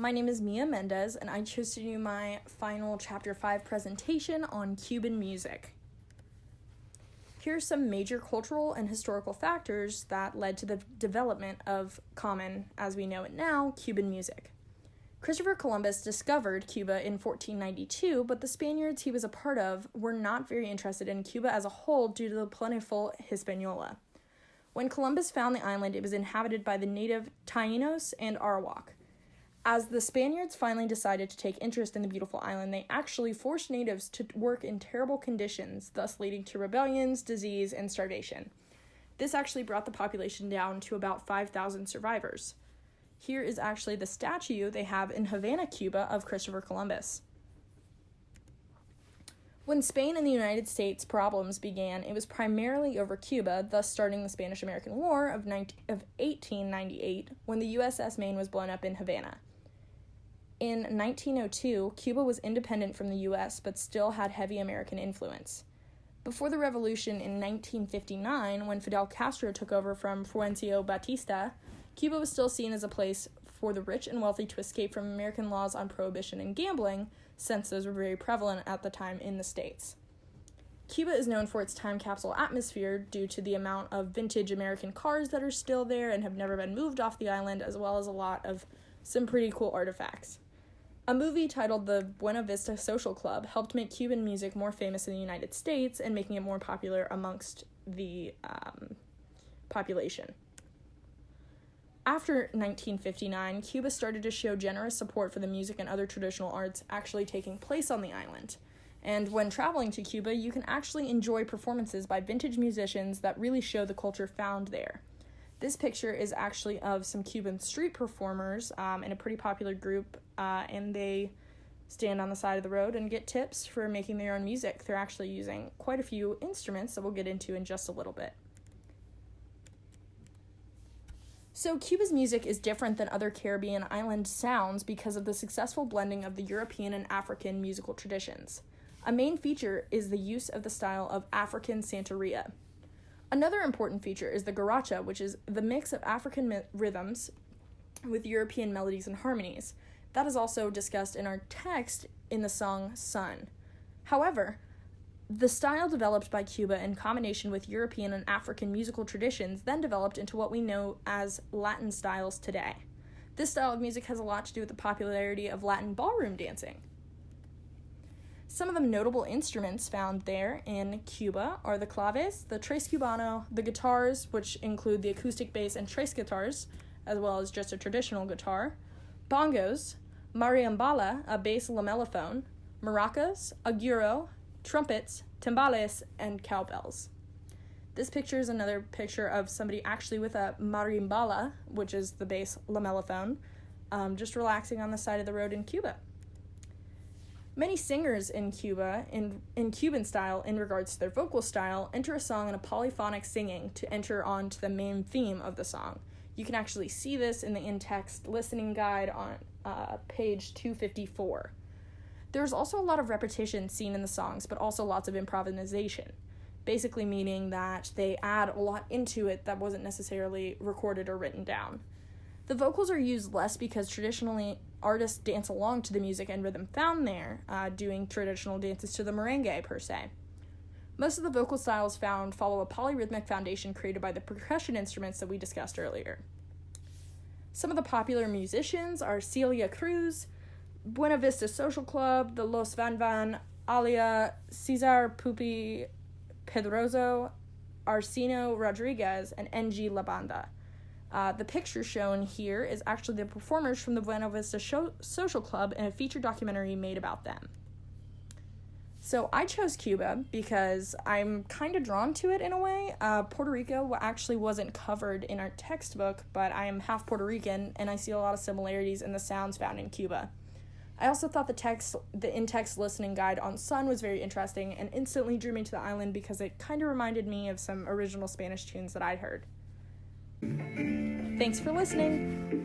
My name is Mia Mendez, and I chose to do my final Chapter 5 presentation on Cuban music. Here are some major cultural and historical factors that led to the development of common, as we know it now, Cuban music. Christopher Columbus discovered Cuba in 1492, but the Spaniards he was a part of were not very interested in Cuba as a whole due to the plentiful Hispaniola. When Columbus found the island, it was inhabited by the native Taínos and Arawak. As the Spaniards finally decided to take interest in the beautiful island, they actually forced natives to work in terrible conditions, thus leading to rebellions, disease, and starvation. This actually brought the population down to about 5,000 survivors. Here is actually the statue they have in Havana, Cuba, of Christopher Columbus. When Spain and the United States problems began, it was primarily over Cuba, thus starting the Spanish-American War of 1898, when the USS Maine was blown up in Havana. In 1902, Cuba was independent from the U.S., but still had heavy American influence. Before the revolution in 1959, when Fidel Castro took over from Fulgencio Batista, Cuba was still seen as a place for the rich and wealthy to escape from American laws on prohibition and gambling, since those were very prevalent at the time in the States. Cuba is known for its time capsule atmosphere due to the amount of vintage American cars that are still there and have never been moved off the island, as well as a lot of some pretty cool artifacts. A movie titled The Buena Vista Social Club helped make Cuban music more famous in the United States and making it more popular amongst the population. After 1959, Cuba started to show generous support for the music and other traditional arts actually taking place on the island. And when traveling to Cuba, you can actually enjoy performances by vintage musicians that really show the culture found there. This picture is actually of some Cuban street performers in a pretty popular group, and they stand on the side of the road and get tips for making their own music. They're actually using quite a few instruments that we'll get into in just a little bit. So Cuba's music is different than other Caribbean island sounds because of the successful blending of the European and African musical traditions. A main feature is the use of the style of African Santeria. Another important feature is the guaracha, which is the mix of African rhythms with European melodies and harmonies. That is also discussed in our text in the song Sun. However, the style developed by Cuba in combination with European and African musical traditions then developed into what we know as Latin styles today. This style of music has a lot to do with the popularity of Latin ballroom dancing. Some of the notable instruments found there in Cuba are the claves, the tres cubano, the guitars, which include the acoustic bass and tres guitars, as well as just a traditional guitar, bongos, mariambala, a bass lamellophone, maracas, aguro, trumpets, timbales, and cowbells. This picture is another picture of somebody actually with a marimbala, which is the bass lamellophone, just relaxing on the side of the road in Cuba. Many singers in Cuba, in Cuban style, in regards to their vocal style, enter a song in a polyphonic singing to enter onto the main theme of the song. You can actually see this in the in-text listening guide on page 254. There's also a lot of repetition seen in the songs, but also lots of improvisation, basically meaning that they add a lot into it that wasn't necessarily recorded or written down. The vocals are used less because traditionally artists dance along to the music and rhythm found there, doing traditional dances to the merengue per se. Most of the vocal styles found follow a polyrhythmic foundation created by the percussion instruments that we discussed earlier. Some of the popular musicians are Celia Cruz, Buena Vista Social Club, the Los Van Van, Alia, Cesar Pupi Pedroso, Arsino Rodriguez, and NG La Banda. The picture shown here is actually the performers from the Buena Vista Social Club and a feature documentary made about them. So I chose Cuba because I'm kind of drawn to it in a way. Puerto Rico actually wasn't covered in our textbook, but I am half Puerto Rican, and I see a lot of similarities in the sounds found in Cuba. I also thought the in-text listening guide on Sun was very interesting and instantly drew me to the island because it kind of reminded me of some original Spanish tunes that I'd heard. Thanks for listening!